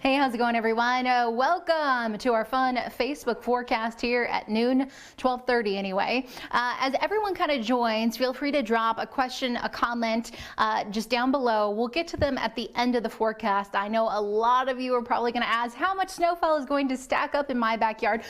Hey, how's it going, everyone? Welcome to our fun Facebook forecast here at noon, 12:30 anyway. As everyone kind of joins, feel free to drop a question, a comment just down below. We'll get to them at the end of the forecast. I know a lot of you are probably going to ask how much snowfall is going to stack up in my backyard.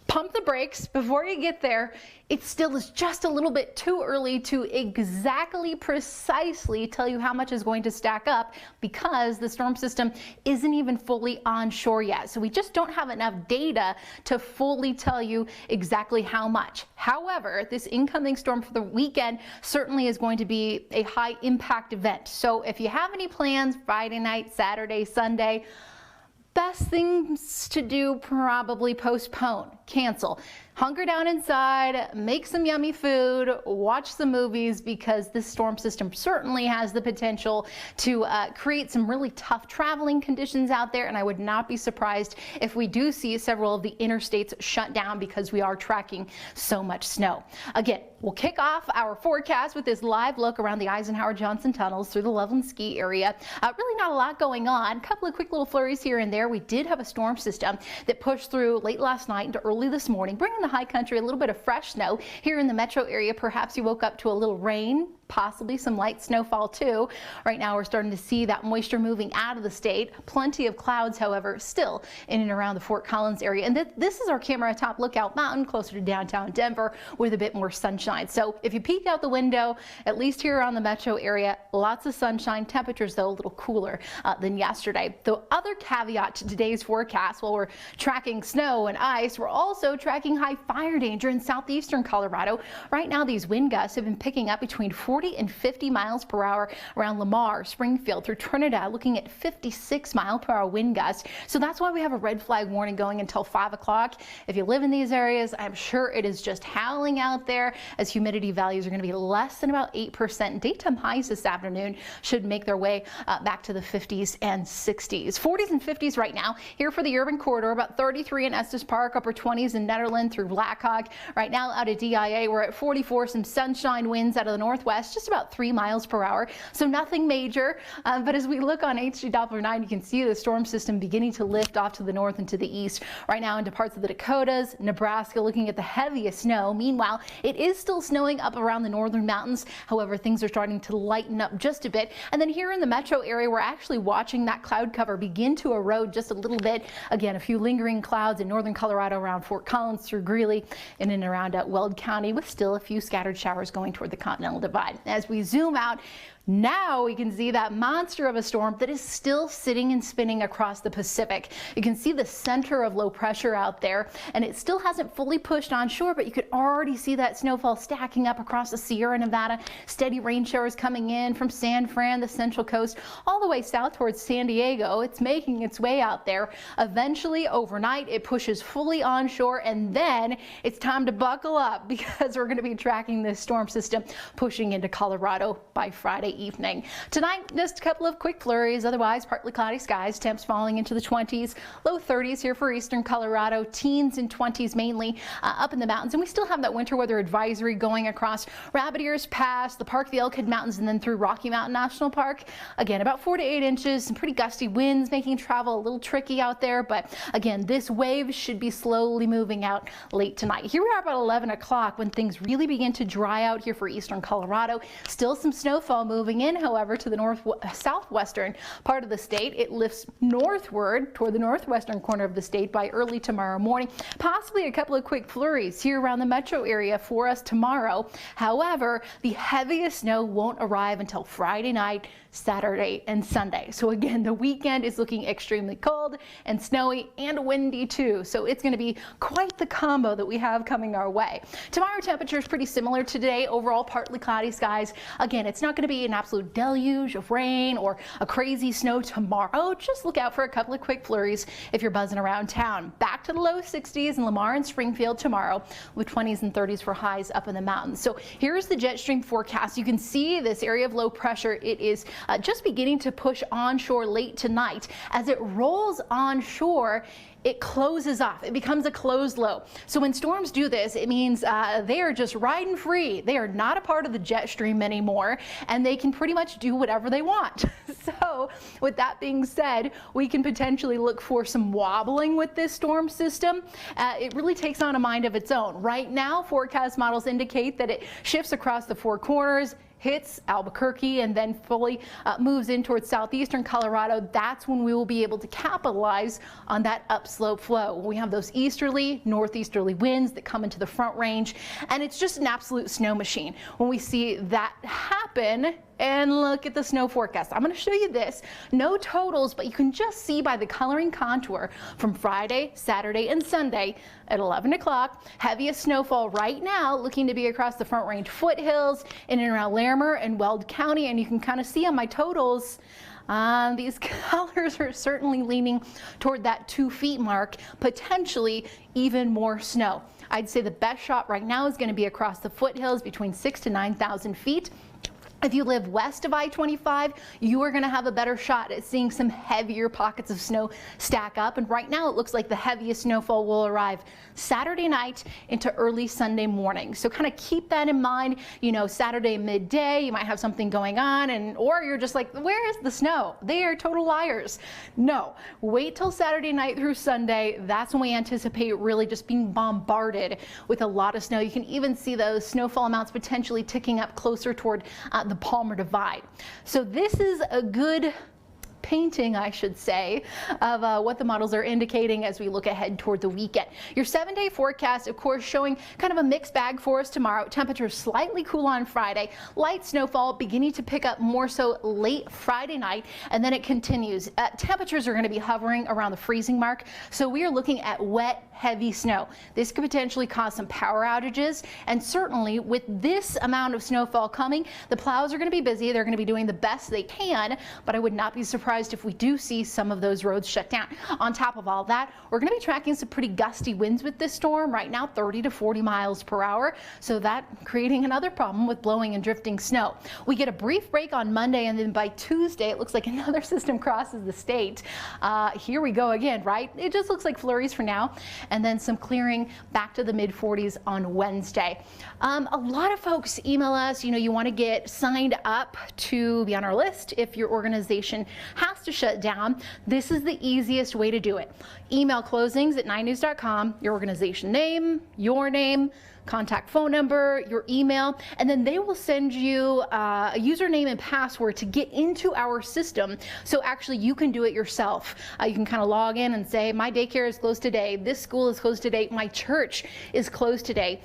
Pump the brakes before you get there. It still is just a little bit too early to exactly, precisely tell you how much is going to stack up because the storm system isn't even fully onshore yet. So we just don't have enough data to fully tell you exactly how much. However, this incoming storm for the weekend certainly is going to be a high impact event. So if you have any plans Friday night, Saturday, Sunday, best things to do, probably postpone, cancel. Hunker down inside, make some yummy food, watch some movies, because this storm system certainly has the potential to create some really tough traveling conditions out there, and I would not be surprised if we do see several of the interstates shut down because we are tracking so much snow. Again, we'll kick off our forecast with this live look around the Eisenhower-Johnson tunnels through the Loveland ski area. Really not a lot going on. A couple of quick little flurries here and there. We did have a storm system that pushed through late last night into early this morning, bringing the high country a little bit of fresh snow. Here in the metro area, perhaps you woke up to a little rain, possibly some light snowfall too. Right now we're starting to see that moisture moving out of the state. Plenty of clouds, however, still in and around the Fort Collins area. And this is our camera atop Lookout Mountain, closer to downtown Denver, with a bit more sunshine. So if you peek out the window, at least here around the metro area, lots of sunshine. Temperatures, though, a little cooler than yesterday. The other caveat to today's forecast, while we're tracking snow and ice, we're also tracking high fire danger in southeastern Colorado. Right now, these wind gusts have been picking up between 40 and 50 miles per hour around Lamar, Springfield through Trinidad, looking at 56 mile per hour wind gusts. So that's why we have a red flag warning going until 5 o'clock. If you live in these areas, I'm sure it is just howling out there, as humidity values are going to be less than about 8%. Daytime highs this afternoon should make their way back to the 50s and 60s. 40s and 50s right now here for the urban corridor, about 33 in Estes Park, upper 20s in Netherland through Blackhawk. Right now out of DIA, we're at 44, some sunshine winds out of the northwest, just about 3 miles per hour, so nothing major. But as we look on HD Doppler 9, you can see the storm system beginning to lift off to the north and to the east. Right now into parts of the Dakotas, Nebraska, looking at the heaviest snow. Meanwhile, it is still snowing up around the northern mountains. However, things are starting to lighten up just a bit. And then here in the metro area, we're actually watching that cloud cover begin to erode just a little bit. Again, a few lingering clouds in northern Colorado around Fort Collins through Greeley and in and around Weld County, with still a few scattered showers going toward the Continental Divide. As we zoom out, now we can see that monster of a storm that is still sitting and spinning across the Pacific. You can see the center of low pressure out there, and it still hasn't fully pushed onshore, but you could already see that snowfall stacking up across the Sierra Nevada. Steady rain showers coming in from San Fran, the Central Coast, all the way south towards San Diego. It's making its way out there. Eventually, overnight, it pushes fully onshore, and then it's time to buckle up, because we're going to be tracking this storm system pushing into Colorado by Friday evening. Tonight, just a couple of quick flurries, otherwise partly cloudy skies, temps falling into the 20s, low 30s here for eastern Colorado, teens and 20s mainly up in the mountains. And we still have that winter weather advisory going across Rabbit Ears Pass, the Park, the Elkhead Mountains, and then through Rocky Mountain National Park. Again, about 4 to 8 inches, some pretty gusty winds making travel a little tricky out there. But again, this wave should be slowly moving out late tonight. Here we are about 11 o'clock when things really begin to dry out here for eastern Colorado. Still some snowfall moving in, however, to the southwestern part of the state. It lifts northward toward the northwestern corner of the state by early tomorrow morning. Possibly a couple of quick flurries here around the metro area for us tomorrow. However, the heaviest snow won't arrive until Friday night, Saturday, and Sunday. So again, the weekend is looking extremely cold and snowy and windy too. So it's going to be quite the combo that we have coming our way. Tomorrow, temperature is pretty similar to today. Overall, partly cloudy skies. Again, it's not going to be an absolute deluge of rain or a crazy snow tomorrow. Just look out for a couple of quick flurries if you're buzzing around town. Back to the low 60s in Lamar and Springfield tomorrow, with 20s and 30s for highs up in the mountains. So here's the jet stream forecast. You can see this area of low pressure. It is just beginning to push onshore late tonight. As it rolls onshore, it closes off. It becomes a closed low. So when storms do this, it means they are just riding free. They are not a part of the jet stream anymore, and they can pretty much do whatever they want. So with that being said, we can potentially look for some wobbling with this storm system. It really takes on a mind of its own. Right now, forecast models indicate that it shifts across the four corners, hits Albuquerque, and then fully moves in towards southeastern Colorado. That's when we will be able to capitalize on that upslope flow. We have those easterly, northeasterly winds that come into the Front Range, and it's just an absolute snow machine. When we see that happen, and look at the snow forecast. I'm going to show you this. No totals, but you can just see by the coloring contour from Friday, Saturday, and Sunday at 11 o'clock. Heaviest snowfall right now looking to be across the Front Range foothills in and around Larimer and Weld County. And you can kind of see on my totals, these colors are certainly leaning toward that 2 feet mark, potentially even more snow. I'd say the best shot right now is going to be across the foothills between 6,000 to 9,000 feet. If you live west of I-25, you are going to have a better shot at seeing some heavier pockets of snow stack up. And right now it looks like the heaviest snowfall will arrive Saturday night into early Sunday morning. So kind of keep that in mind. You know, Saturday midday, you might have something going on, or you're just like, where is the snow? They are total liars. No, wait till Saturday night through Sunday. That's when we anticipate really just being bombarded with a lot of snow. You can even see those snowfall amounts potentially ticking up closer toward the Palmer Divide. So this is a good painting, I should say, of what the models are indicating as we look ahead toward the weekend. Your 7-day forecast, of course, showing kind of a mixed bag for us tomorrow. Temperatures slightly cool on Friday, light snowfall beginning to pick up more so late Friday night, and then it continues. Temperatures are going to be hovering around the freezing mark, so we are looking at wet, heavy snow. This could potentially cause some power outages, and certainly with this amount of snowfall coming, the plows are going to be busy. They're going to be doing the best they can, but I would not be surprised if we do see some of those roads shut down. On top of all that, we're going to be tracking some pretty gusty winds with this storm. Right now, 30 to 40 miles per hour. So that creating another problem with blowing and drifting snow. We get a brief break on Monday, and then by Tuesday, it looks like another system crosses the state. Here we go again, right? It just looks like flurries for now, and then some clearing back to the mid 40s on Wednesday. A lot of folks email us, you want to get signed up to be on our list if your organization has to shut down. This is the easiest way to do it. Email closings@9news.com, your organization name, your name, contact phone number, your email, and then they will send you a username and password to get into our system. So actually you can do it yourself. You can kind of log in and say, my daycare is closed today, this school is closed today, my church is closed today.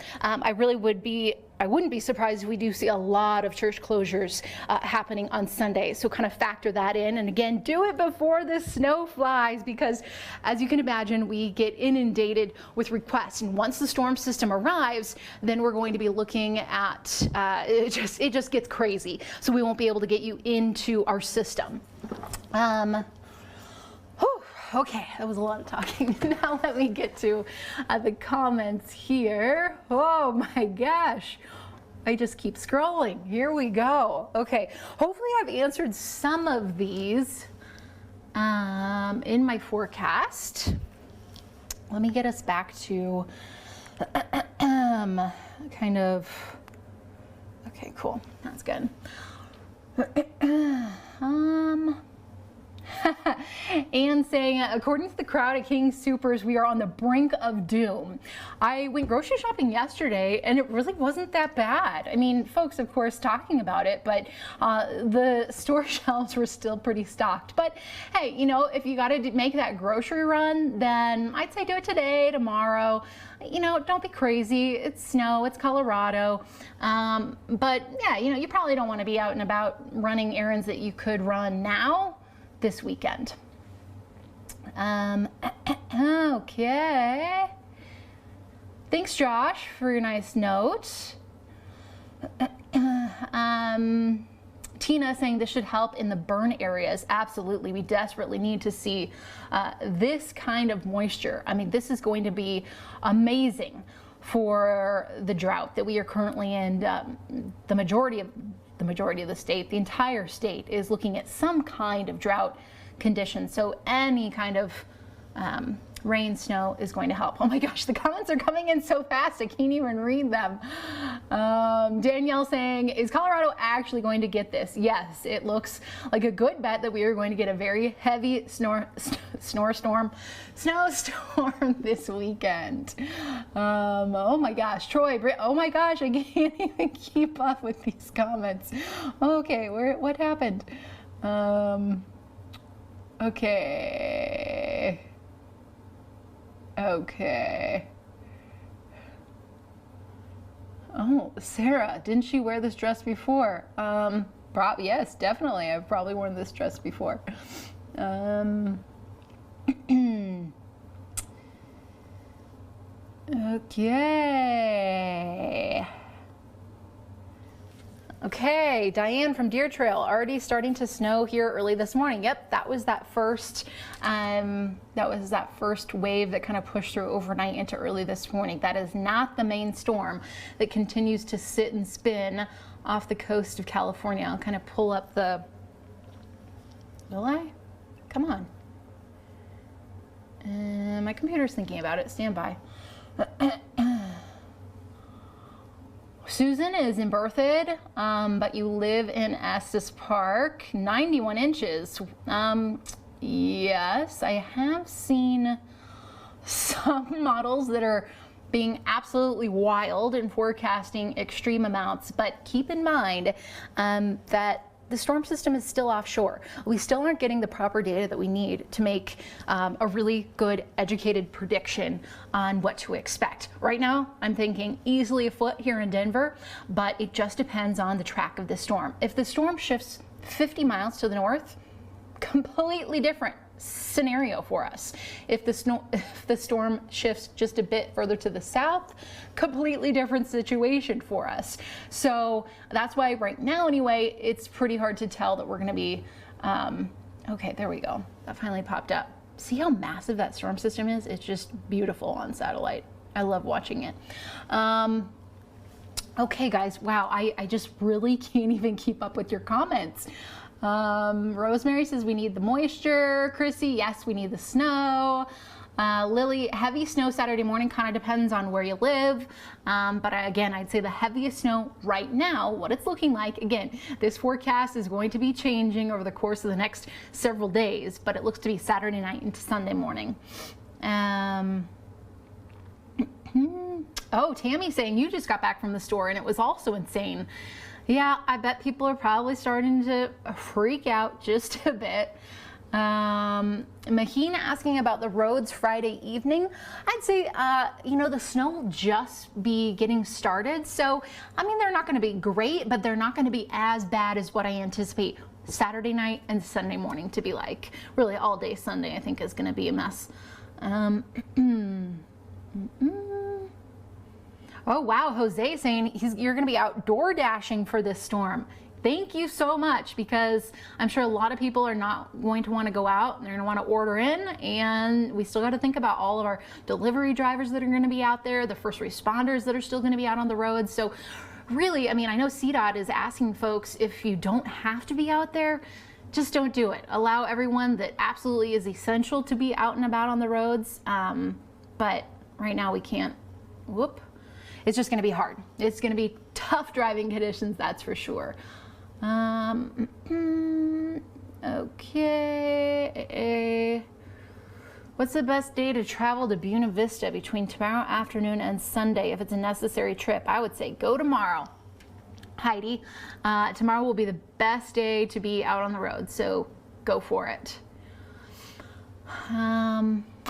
I wouldn't be surprised if we do see a lot of church closures happening on Sunday. So kind of factor that in. And again, do it before the snow flies, because as you can imagine, we get inundated with requests. And once the storm system arrives, then we're going to be looking at, it just gets crazy. So we won't be able to get you into our system. Okay, that was a lot of talking. Now let me get to the comments here. Oh my gosh. I just keep scrolling. Here we go. Okay, hopefully I've answered some of these in my forecast. Let me get us back to kind of, okay, cool. That's good. And saying, according to the crowd at King Soopers, we are on the brink of doom. I went grocery shopping yesterday and it really wasn't that bad. I mean, folks, of course, talking about it, but the store shelves were still pretty stocked. But hey, if you got to make that grocery run, then I'd say do it today, tomorrow. Don't be crazy. It's snow, it's Colorado. But yeah, you probably don't want to be out and about running errands that you could run now this weekend. Okay. Thanks, Josh, for your nice note. Tina saying this should help in the burn areas. Absolutely. We desperately need to see this kind of moisture. I mean, this is going to be amazing for the drought that we are currently in. The majority of the state, the entire state, is looking at some kind of drought condition. So any kind of rain, snow is going to help. Oh my gosh, the comments are coming in so fast, I can't even read them. Danielle saying, is Colorado actually going to get this? Yes, it looks like a good bet that we are going to get a very heavy snowstorm this weekend. Oh my gosh, Troy, oh my gosh, I can't even keep up with these comments. Okay, what happened? Okay. Oh, Sarah, didn't she wear this dress before? Yes, definitely. I've probably worn this dress before. Okay. Okay, Diane from Deer Trail, already starting to snow here early this morning. Yep, that was that first wave that kind of pushed through overnight into early this morning. That is not the main storm that continues to sit and spin off the coast of California. I'll kind of pull up the, will I? Come on. My computer's thinking about it, stand by. Susan is in Berthoud, but you live in Estes Park, 91 inches. Yes, I have seen some models that are being absolutely wild and forecasting extreme amounts, but keep in mind that the storm system is still offshore. We still aren't getting the proper data that we need to make a really good educated prediction on what to expect. Right now, I'm thinking easily a foot here in Denver, but it just depends on the track of the storm. If the storm shifts 50 miles to the north, completely different scenario for us. If the storm shifts just a bit further to the south, completely different situation for us. So that's why right now anyway, it's pretty hard to tell that we're going to be, okay, there we go. That finally popped up. See how massive that storm system is? It's just beautiful on satellite. I love watching it. Okay guys, wow, I just really can't even keep up with your comments. Rosemary says we need the moisture. Chrissy, yes, we need the snow. Lily, heavy snow Saturday morning, kind of depends on where you live. But again, I'd say the heaviest snow right now, what it's looking like, again, this forecast is going to be changing over the course of the next several days, but it looks to be Saturday night into Sunday morning. Oh, Tammy saying you just got back from the store and it was also insane. Yeah, I bet people are probably starting to freak out just a bit. Mahina asking about the roads Friday evening. I'd say, you know, the snow will just be getting started. So, I mean, they're not going to be great, but they're not going to be as bad as what I anticipate Saturday night and Sunday morning to be like. Really, all day Sunday, I think, is going to be a mess. Oh wow, Jose saying you're going to be outdoor dashing for this storm. Thank you so much, because I'm sure a lot of people are not going to want to go out and they're going to want to order in, and we still got to think about all of our delivery drivers that are going to be out there, the first responders that are still going to be out on the road. So really, I mean, I know CDOT is asking folks, if you don't have to be out there, just don't do it. Allow everyone that absolutely is essential to be out and about on the roads. But right now we can't. Whoop. It's just going to be hard. It's going to be tough driving conditions, that's for sure. Okay. What's the best day to travel to Buena Vista between tomorrow afternoon and Sunday if it's a necessary trip? I would say go tomorrow. Heidi, tomorrow will be the best day to be out on the road, so go for it.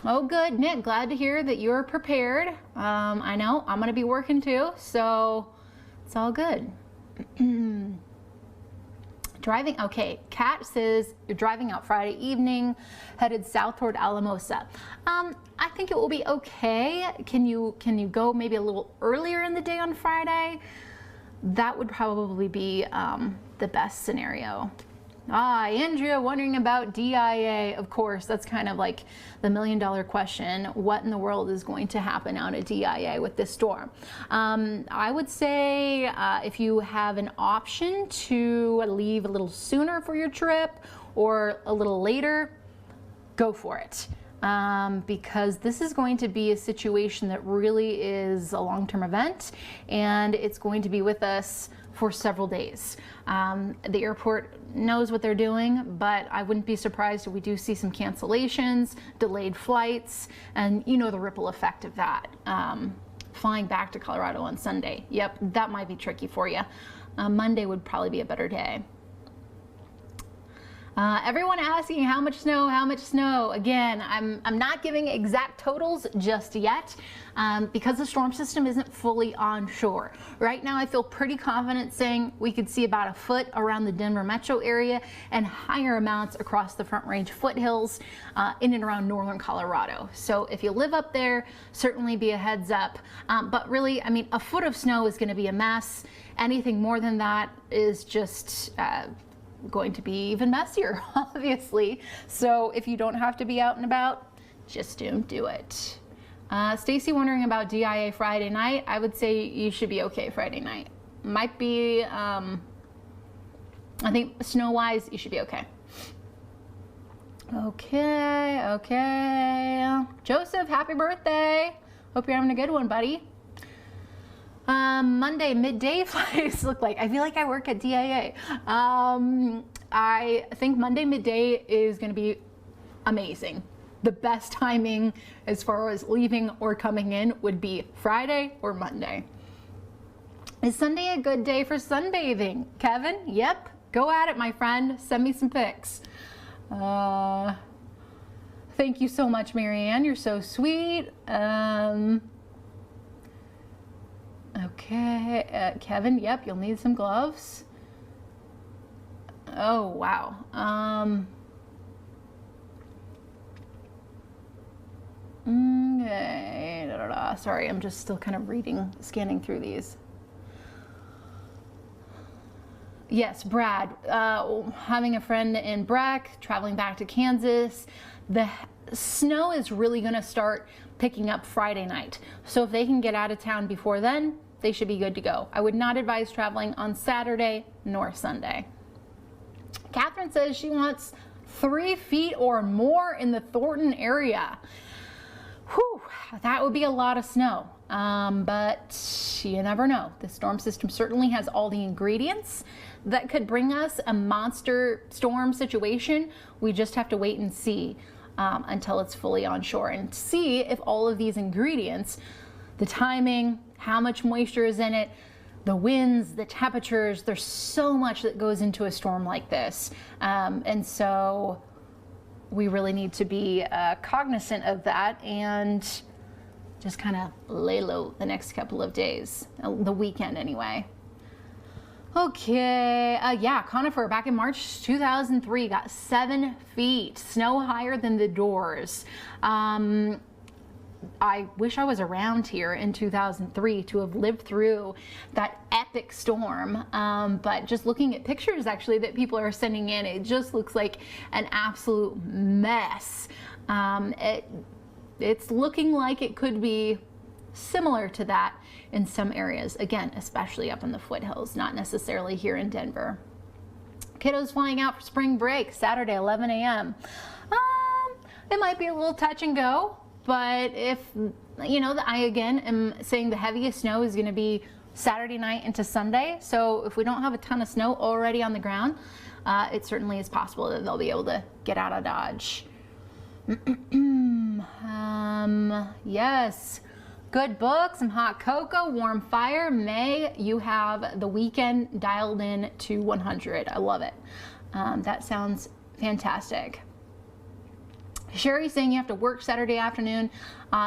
Oh good, Nick, glad to hear that you're prepared. I know I'm gonna be working too, so it's all good. Driving, okay, Kat says you're driving out Friday evening, headed south toward Alamosa. I think it will be okay. Can you go maybe a little earlier in the day on Friday? That would probably be the best scenario. Andrea wondering about DIA. Of course, that's kind of like the $1 million question. What in the world is going to happen out at DIA with this storm? I would say if you have an option to leave a little sooner for your trip or a little later, go for it. because this is going to be a situation that really is a long-term event, and it's going to be with us for several days. The airport knows what they're doing, but I wouldn't be surprised if we do see some cancellations, delayed flights, and you know the ripple effect of that. Flying back to Colorado on Sunday. Yep, that might be tricky for you. Monday would probably be a better day. Everyone asking how much snow, how much snow. Again, I'm not giving exact totals just yet because the storm system isn't fully onshore. Right now I feel pretty confident saying we could see about a foot around the Denver metro area and higher amounts across the Front Range foothills in and around northern Colorado. So if you live up there, certainly be a heads up. But really, I mean, a foot of snow is going to be a mess. Anything more than that is just going to be even messier, obviously. So if you don't have to be out and about, just don't do it. Stacy wondering about DIA Friday night. I would say you should be okay Friday night. Might be, I think snow-wise, you should be okay. Okay. Joseph, happy birthday. Hope you're having a good one, buddy. Monday midday flights look like. I feel like I work at DIA. I think Monday midday is going to be amazing. The best timing as far as leaving or coming in would be Friday or Monday. Is Sunday a good day for sunbathing? Kevin? Yep. Go at it, my friend. Send me some pics. Thank you so much, Marianne. You're so sweet. Okay, Kevin, yep, you'll need some gloves. Oh, wow. Okay. Sorry, I'm just still kind of scanning through these. Yes, Brad, having a friend in Breck, traveling back to Kansas. The snow is really going to start picking up Friday night. So if they can get out of town before then, they should be good to go. I would not advise traveling on Saturday nor Sunday. Catherine says she wants 3 feet or more in the Thornton area. Whew, that would be a lot of snow, but you never know. The storm system certainly has all the ingredients that could bring us a monster storm situation. We just have to wait and see until it's fully onshore and see if all of these ingredients, the timing, how much moisture is in it, the winds, the temperatures, there's so much that goes into a storm like this. And so we really need to be cognizant of that and just kind of lay low the next couple of days, the weekend anyway. Okay, yeah, Conifer back in March 2003 got 7 feet, snow higher than the doors. I wish I was around here in 2003 to have lived through that epic storm, but just looking at pictures actually that people are sending in, it just looks like an absolute mess. It's looking like it could be similar to that in some areas, again, especially up in the foothills, not necessarily here in Denver. Kiddos flying out for spring break Saturday 11 a.m. It might be a little touch and go, but if, you know, I again am saying the heaviest snow is going to be Saturday night into Sunday. So if we don't have a ton of snow already on the ground, it certainly is possible that they'll be able to get out of Dodge. Yes. Good book, some hot cocoa, warm fire. May, you have the weekend dialed in to 100. I love it. That sounds fantastic. Sherry saying you have to work Saturday afternoon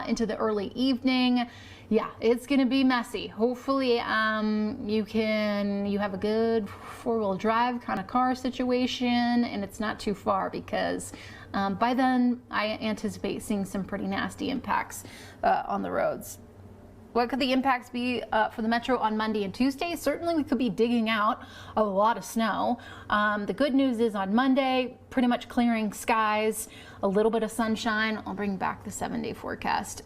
into the early evening. Yeah, it's gonna be messy. Hopefully you have a good four-wheel drive kind of car situation and it's not too far, because by then I anticipate seeing some pretty nasty impacts on the roads. What could the impacts be for the Metro on Monday and Tuesday? Certainly we could be digging out a lot of snow. The good news is on Monday, pretty much clearing skies, a little bit of sunshine. I'll bring back the 7-day forecast.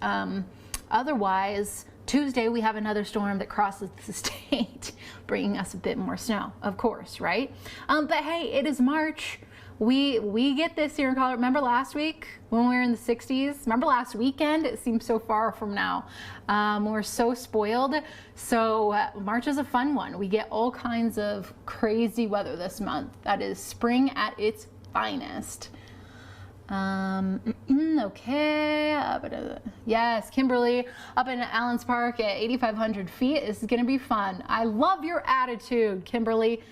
Otherwise, Tuesday we have another storm that crosses the state, bringing us a bit more snow, of course, right? But hey, it is March. We get this here in Colorado. Remember last week when we were in the 60s? Remember last weekend? It seems so far from now. We're so spoiled. So March is a fun one. We get all kinds of crazy weather this month. That is spring at its finest. Okay. Yes, Kimberly up in Allen's Park at 8,500 feet. This is going to be fun. I love your attitude, Kimberly.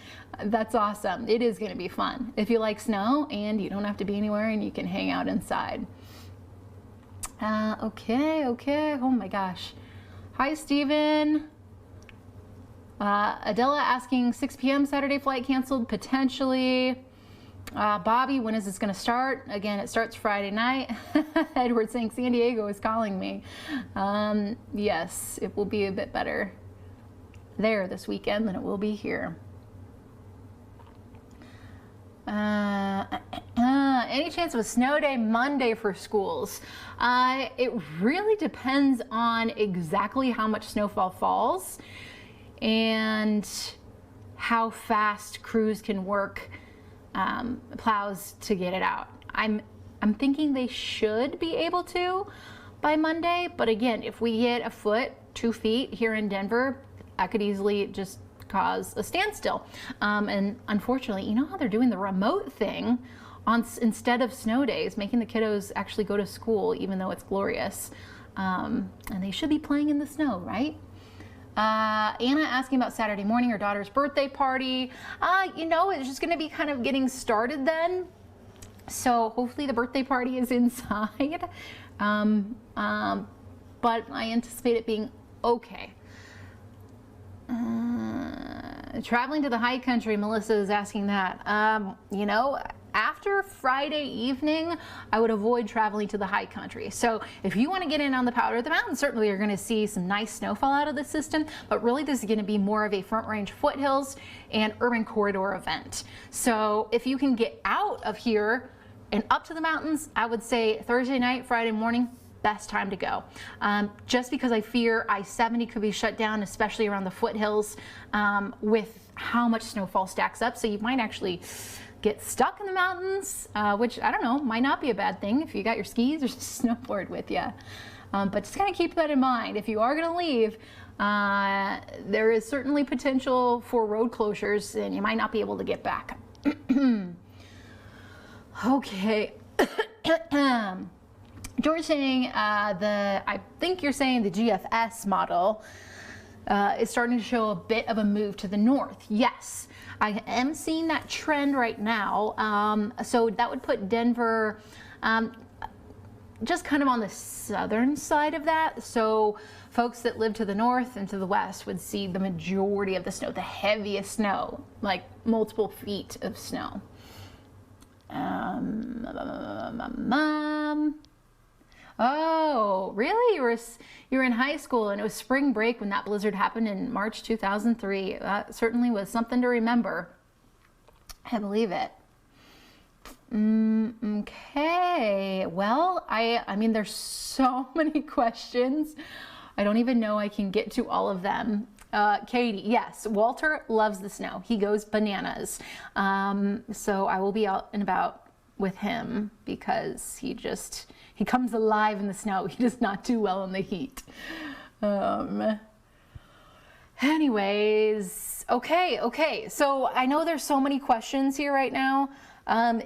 That's awesome. It is going to be fun if you like snow and you don't have to be anywhere and you can hang out inside. Okay. Oh my gosh. Hi, Steven. Adela asking 6 p.m. Saturday flight canceled, potentially. Bobby, when is this going to start? Again, it starts Friday night. Edward saying San Diego is calling me. Yes, it will be a bit better there this weekend than it will be here. Any chance of a snow day Monday for schools? It really depends on exactly how much snowfall falls and how fast crews can work plows to get it out. I'm thinking they should be able to by Monday, but again, if we get a foot, 2 feet here in Denver, that could easily just cause a standstill. And unfortunately, you know how they're doing the remote thing on instead of snow days, making the kiddos actually go to school, even though it's glorious. And they should be playing in the snow, right? Anna asking about Saturday morning, her daughter's birthday party. You know, it's just going to be kind of getting started then. So hopefully the birthday party is inside. But I anticipate it being okay. Traveling to the high country, Melissa is asking that. You know, after Friday evening, I would avoid traveling to the high country. So if you want to get in on the Powder of the Mountains, certainly you're going to see some nice snowfall out of the system, but really this is going to be more of a front range foothills and urban corridor event. So if you can get out of here and up to the mountains, I would say Thursday night, Friday morning, best time to go. Just because I fear I-70 could be shut down, especially around the foothills, with how much snowfall stacks up. So you might actually get stuck in the mountains, which I don't know, might not be a bad thing if you got your skis or snowboard with you. But just kind of keep that in mind. If you are going to leave, there is certainly potential for road closures and you might not be able to get back. Okay. George saying I think you're saying the GFS model is starting to show a bit of a move to the north. Yes, I am seeing that trend right now. So that would put Denver just kind of on the southern side of that. So folks that live to the north and to the west would see the majority of the snow, the heaviest snow, like multiple feet of snow. Oh, really? You were in high school and it was spring break when that blizzard happened in March 2003. That certainly was something to remember. I believe it. Okay. Well, I mean, there's so many questions. I don't even know I can get to all of them. Katie, yes, Walter loves the snow. He goes bananas. So I will be out and about with him because he comes alive in the snow. He does not do well in the heat. Anyways, okay. So I know there's so many questions here right now.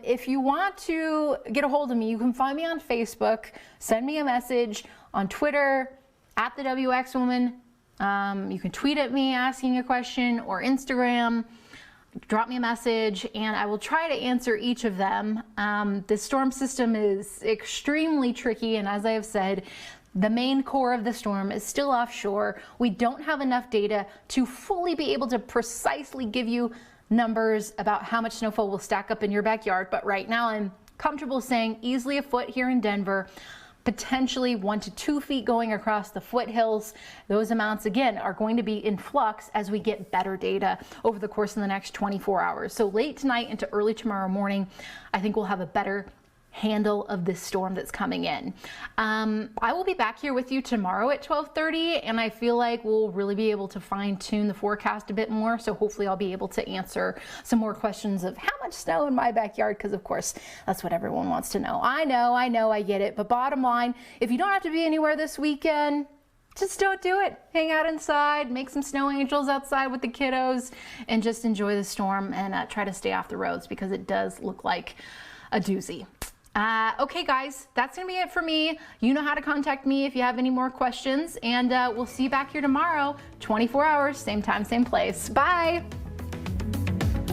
If you want to get a hold of me, you can find me on Facebook, send me a message on Twitter, @TheWXWoman. You can tweet at me asking a question or Instagram. Drop me a message and I will try to answer each of them. This storm system is extremely tricky, and as I have said, the main core of the storm is still offshore. We don't have enough data to fully be able to precisely give you numbers about how much snowfall will stack up in your backyard, but right now I'm comfortable saying easily a foot here in Denver, potentially 1 to 2 feet going across the foothills. Those amounts, again, are going to be in flux as we get better data over the course of the next 24 hours. So late tonight into early tomorrow morning, I think we'll have a better handle of this storm that's coming in. I will be back here with you tomorrow at 12:30, and I feel like we'll really be able to fine tune the forecast a bit more. So hopefully I'll be able to answer some more questions of how much snow in my backyard, because of course that's what everyone wants to know. I know, I get it. But bottom line, if you don't have to be anywhere this weekend, just don't do it. Hang out inside, make some snow angels outside with the kiddos, and just enjoy the storm and try to stay off the roads, because it does look like a doozy. Okay guys, that's gonna be it for me. You know how to contact me if you have any more questions, and we'll see you back here tomorrow, 24 hours, same time, same place. Bye.